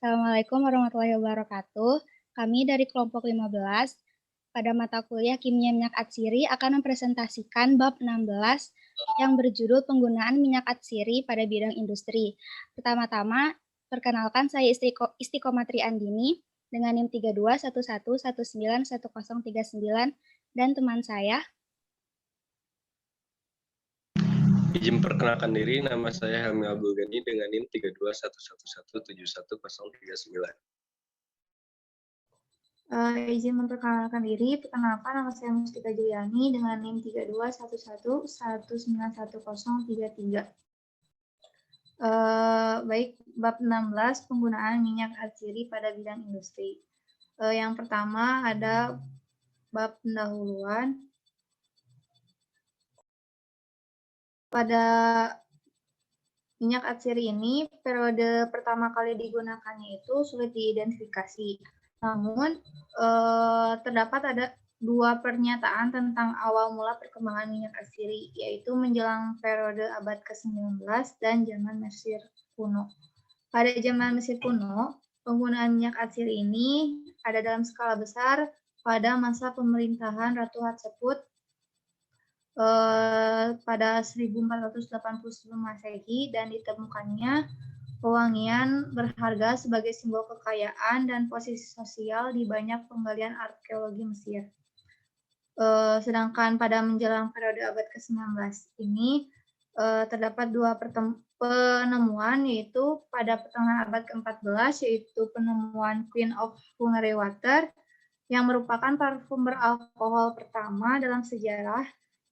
Assalamualaikum warahmatullahi wabarakatuh. Kami dari kelompok 15 pada mata kuliah Kimia Minyak Atsiri akan mempresentasikan bab 16 yang berjudul penggunaan minyak atsiri pada bidang industri. Pertama-tama, perkenalkan saya Istiqomatri Andini dengan NIM 3211191039 dan teman saya. Izin perkenalkan diri, nama saya Helmi Abdul Ghani dengan NIM 3211171039. Izin memperkenalkan diri, perkenalkan nama saya Mustika Juliani dengan NIM 3211191033. Baik, bab 16 penggunaan minyak atsiri pada bidang industri. Yang pertama ada bab pendahuluan. Pada minyak atsiri ini, periode pertama kali digunakannya itu sulit diidentifikasi. Namun, terdapat ada dua pernyataan tentang awal mula perkembangan minyak atsiri, yaitu menjelang periode abad ke-19 dan zaman Mesir kuno. Pada zaman Mesir kuno, penggunaan minyak atsiri ini ada dalam skala besar pada masa pemerintahan Ratu Hatshepsut pada 1480 sebelum Masehi, dan ditemukannya pewangian berharga sebagai simbol kekayaan dan posisi sosial di banyak penggalian arkeologi Mesir. Sedangkan pada menjelang periode abad ke-19 ini terdapat dua penemuan, yaitu pada pertengahan abad ke-14, yaitu penemuan Queen of Hungary Water yang merupakan parfum beralkohol pertama dalam sejarah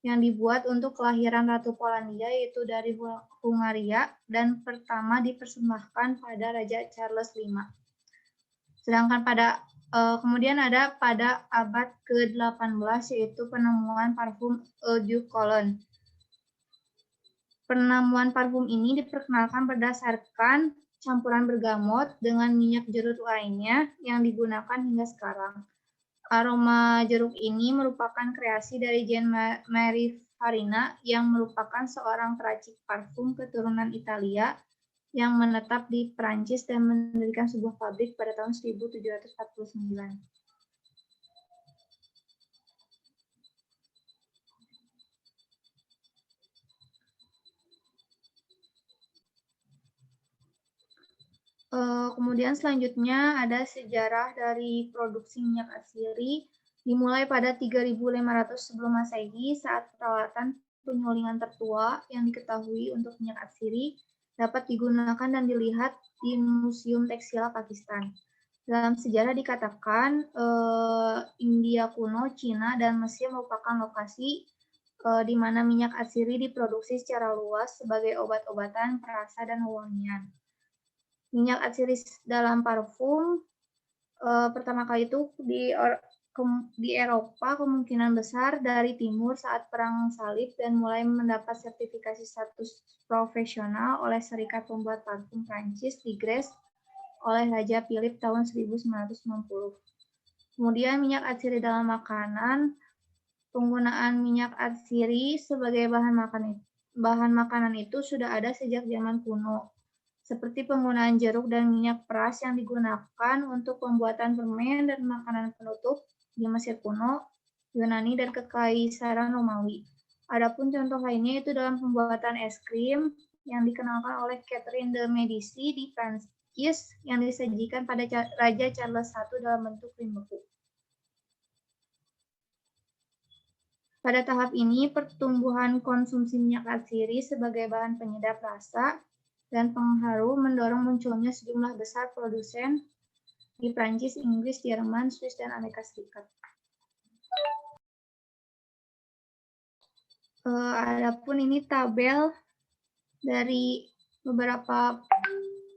yang dibuat untuk kelahiran Ratu Polandia, yaitu dari Hungaria, dan pertama dipersembahkan pada Raja Charles V. Sedangkan kemudian ada pada abad ke-18, yaitu penemuan parfum Eau de Cologne. Penemuan parfum ini diperkenalkan berdasarkan campuran bergamot dengan minyak jeruk lainnya yang digunakan hingga sekarang. Aroma jeruk ini merupakan kreasi dari Jean-Marie Farina yang merupakan seorang peracik parfum keturunan Italia yang menetap di Prancis dan mendirikan sebuah pabrik pada tahun 1749. Kemudian selanjutnya ada sejarah dari produksi minyak atsiri dimulai pada 3500 sebelum Masehi saat peralatan penyulingan tertua yang diketahui untuk minyak atsiri dapat digunakan dan dilihat di Museum Tekstil Pakistan. Dalam sejarah dikatakan India kuno, Cina, dan Mesir merupakan lokasi di mana minyak atsiri diproduksi secara luas sebagai obat-obatan, perasa, dan wewangian. Minyak atsiri dalam parfum pertama kali itu di Eropa kemungkinan besar dari timur saat Perang Salib dan mulai mendapat sertifikasi status profesional oleh Serikat Pembuat Parfum Prancis di Grasse oleh Raja Philip tahun 1990. Kemudian minyak atsiri dalam makanan. Penggunaan minyak atsiri sebagai bahan makanan itu sudah ada sejak zaman kuno, seperti penggunaan jeruk dan minyak peras yang digunakan untuk pembuatan permen dan makanan penutup di Mesir kuno, Yunani, dan Kekaisaran Romawi. Adapun contoh lainnya itu dalam pembuatan es krim yang dikenalkan oleh Catherine de Medici di Prancis yang disajikan pada Raja Charles I dalam bentuk krim beku. Pada tahap ini, pertumbuhan konsumsi minyak atsiri sebagai bahan penyedap rasa dan pengharu mendorong munculnya sejumlah besar produsen di Prancis, Inggris, Jerman, Swiss, dan Amerika Serikat. Adapun ini tabel dari beberapa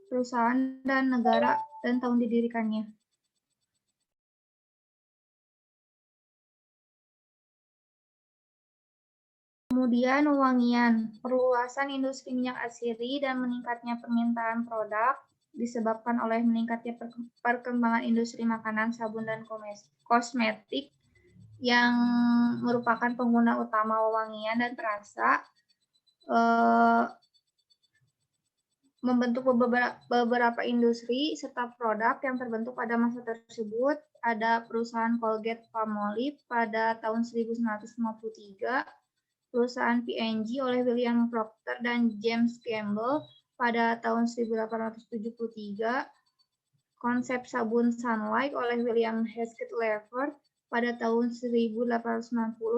perusahaan dan negara dan tahun didirikannya. Kemudian wewangian, perluasan industri minyak atsiri dan meningkatnya permintaan produk disebabkan oleh meningkatnya perkembangan industri makanan, sabun, dan kosmetik yang merupakan pengguna utama wewangian dan perasa, membentuk beberapa industri serta produk yang terbentuk pada masa tersebut. Ada perusahaan Colgate-Palmolive pada tahun 1953, perusahaan P&G oleh William Procter dan James Campbell pada tahun 1873, konsep sabun Sunlight oleh William Haskett Lever pada tahun 1890,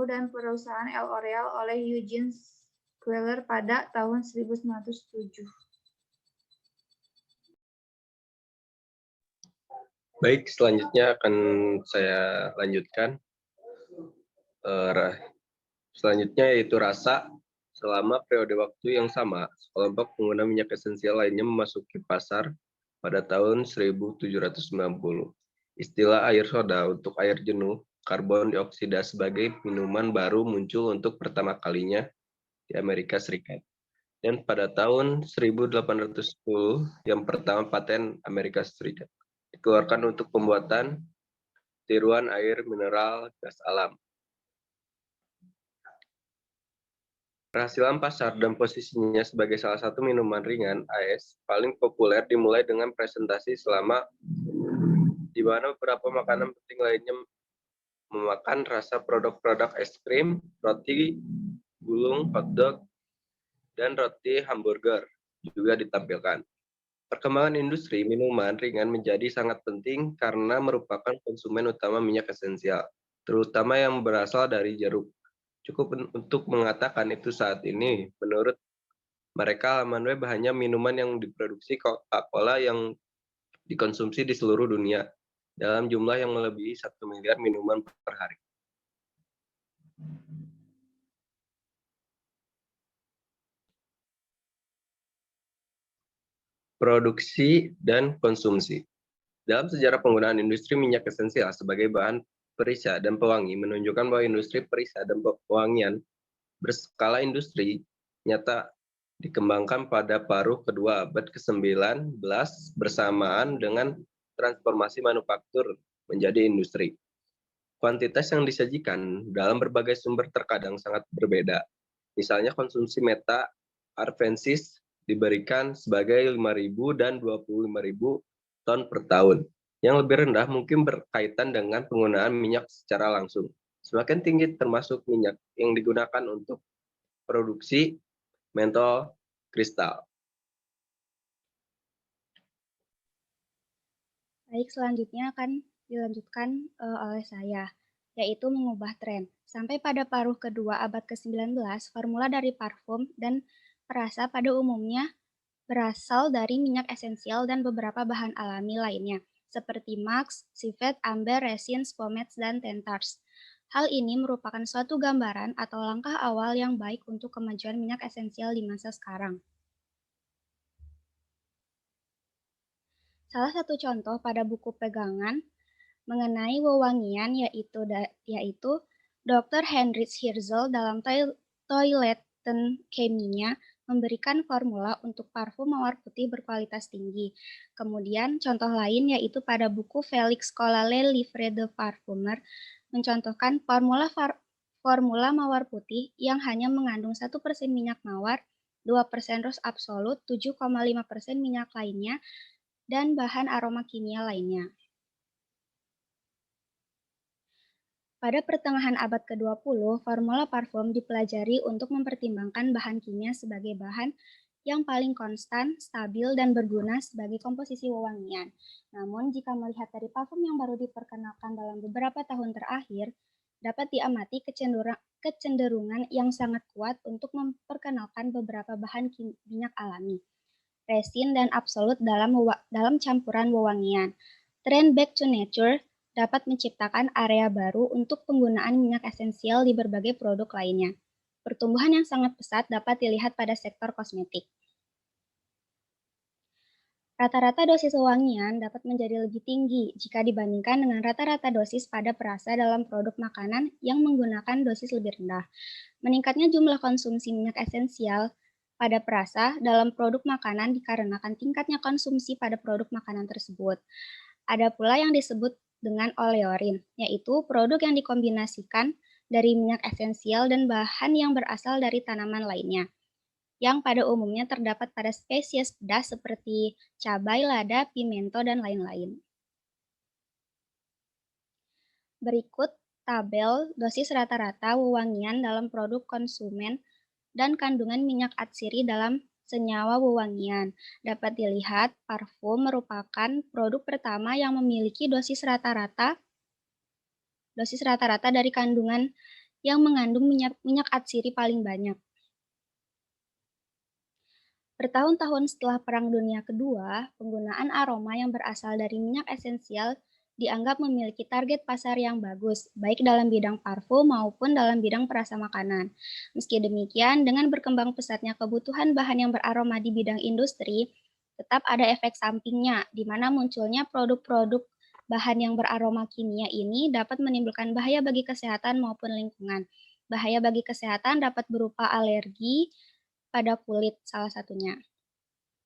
dan perusahaan L'Oreal oleh Eugene Squeller pada tahun 1907. Baik, selanjutnya akan saya lanjutkan. Selanjutnya yaitu rasa. Selama periode waktu yang sama, sekelompok pengguna minyak esensial lainnya memasuki pasar pada tahun 1790. Istilah air soda untuk air jenuh karbon dioksida sebagai minuman baru muncul untuk pertama kalinya di Amerika Serikat. Dan pada tahun 1810, yang pertama paten Amerika Serikat dikeluarkan untuk pembuatan tiruan air mineral gas alam. Keberhasilan pasar dan posisinya sebagai salah satu minuman ringan AS paling populer dimulai dengan presentasi selama di mana beberapa makanan penting lainnya memakan rasa produk-produk es krim, roti gulung, hotdog, dan roti hamburger juga ditampilkan. Perkembangan industri minuman ringan menjadi sangat penting karena merupakan konsumen utama minyak esensial, terutama yang berasal dari jeruk. Cukup untuk mengatakan itu saat ini, menurut mereka laman web hanya minuman yang diproduksi Coca-Cola yang dikonsumsi di seluruh dunia dalam jumlah yang melebihi 1 miliar minuman per hari. Produksi dan konsumsi. Dalam sejarah penggunaan industri minyak esensial sebagai bahan perisai dan pewangi menunjukkan bahwa industri perisai dan pewangian berskala industri nyata dikembangkan pada paruh kedua abad ke-19 bersamaan dengan transformasi manufaktur menjadi industri. Kuantitas yang disajikan dalam berbagai sumber terkadang sangat berbeda. Misalnya konsumsi meta arvensis diberikan sebagai 5.000 dan 25.000 ton per tahun. Yang lebih rendah mungkin berkaitan dengan penggunaan minyak secara langsung. Semakin tinggi termasuk minyak yang digunakan untuk produksi mentol kristal. Baik, selanjutnya akan dilanjutkan oleh saya, yaitu mengubah tren. Sampai pada paruh kedua abad ke-19, formula dari parfum dan perasa pada umumnya berasal dari minyak esensial dan beberapa bahan alami lainnya, seperti wax, civet, amber, resins, pomades, dan tentars. Hal ini merupakan suatu gambaran atau langkah awal yang baik untuk kemajuan minyak esensial di masa sekarang. Salah satu contoh pada buku pegangan mengenai wewangian yaitu Dr. Heinrich Hirzel dalam Toilettenchemie memberikan formula untuk parfum mawar putih berkualitas tinggi. Kemudian contoh lain yaitu pada buku Felix Colale Livre de Parfumeur mencontohkan formula mawar putih yang hanya mengandung 1% minyak mawar, 2% ros absolut, 7,5% minyak lainnya, dan bahan aroma kimia lainnya. Pada pertengahan abad ke-20, formula parfum dipelajari untuk mempertimbangkan bahan kimia sebagai bahan yang paling konstan, stabil, dan berguna sebagai komposisi wewangian. Namun, jika melihat dari parfum yang baru diperkenalkan dalam beberapa tahun terakhir, dapat diamati kecenderungan yang sangat kuat untuk memperkenalkan beberapa bahan minyak alami, resin, dan absolut dalam campuran wewangian. Tren back to nature dapat menciptakan area baru untuk penggunaan minyak esensial di berbagai produk lainnya. Pertumbuhan yang sangat pesat dapat dilihat pada sektor kosmetik. Rata-rata dosis wewangian dapat menjadi lebih tinggi jika dibandingkan dengan rata-rata dosis pada perasa dalam produk makanan yang menggunakan dosis lebih rendah. Meningkatnya jumlah konsumsi minyak esensial pada perasa dalam produk makanan dikarenakan tingkatnya konsumsi pada produk makanan tersebut. Ada pula yang disebut dengan oleorin, yaitu produk yang dikombinasikan dari minyak esensial dan bahan yang berasal dari tanaman lainnya. yang pada umumnya terdapat pada spesies pedas seperti cabai, lada, pimento, dan lain-lain. Berikut tabel dosis rata-rata wewangian dalam produk konsumen dan kandungan minyak atsiri dalam senyawa wewangian. Dapat dilihat, parfum merupakan produk pertama yang memiliki dosis rata-rata dari kandungan yang mengandung minyak atsiri paling banyak. Bertahun-tahun setelah Perang Dunia Kedua, penggunaan aroma yang berasal dari minyak esensial dianggap memiliki target pasar yang bagus, baik dalam bidang parfum maupun dalam bidang perasa makanan. Meski demikian, dengan berkembang pesatnya kebutuhan bahan yang beraroma di bidang industri, tetap ada efek sampingnya, di mana munculnya produk-produk bahan yang beraroma kimia ini dapat menimbulkan bahaya bagi kesehatan maupun lingkungan. Bahaya bagi kesehatan dapat berupa alergi pada kulit salah satunya.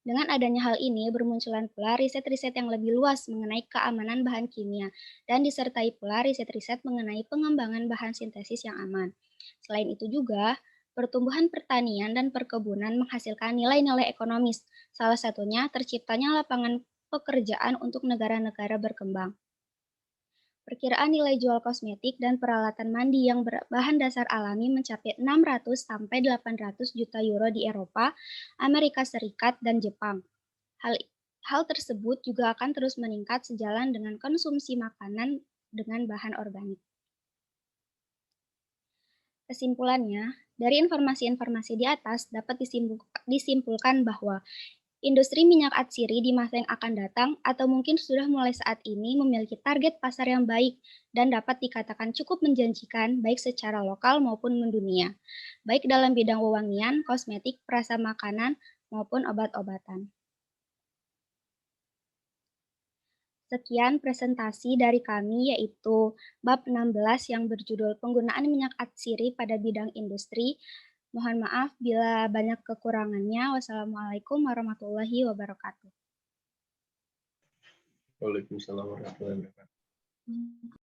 Dengan adanya hal ini, bermunculan pula riset-riset yang lebih luas mengenai keamanan bahan kimia, dan disertai pula riset-riset mengenai pengembangan bahan sintesis yang aman. Selain itu juga, pertumbuhan pertanian dan perkebunan menghasilkan nilai-nilai ekonomis, salah satunya terciptanya lapangan pekerjaan untuk negara-negara berkembang. Perkiraan nilai jual kosmetik dan peralatan mandi yang berbahan dasar alami mencapai 600 sampai 800 juta euro di Eropa, Amerika Serikat, dan Jepang. Hal tersebut juga akan terus meningkat sejalan dengan konsumsi makanan dengan bahan organik. Kesimpulannya, dari informasi-informasi di atas dapat disimpulkan bahwa industri minyak atsiri di masa yang akan datang atau mungkin sudah mulai saat ini memiliki target pasar yang baik dan dapat dikatakan cukup menjanjikan baik secara lokal maupun mendunia, baik dalam bidang wewangian, kosmetik, perasa makanan, maupun obat-obatan. Sekian presentasi dari kami yaitu bab 16 yang berjudul Penggunaan Minyak Atsiri pada Bidang Industri. Mohon maaf bila banyak kekurangannya. Wassalamualaikum warahmatullahi wabarakatuh. Waalaikumsalam warahmatullahi wabarakatuh.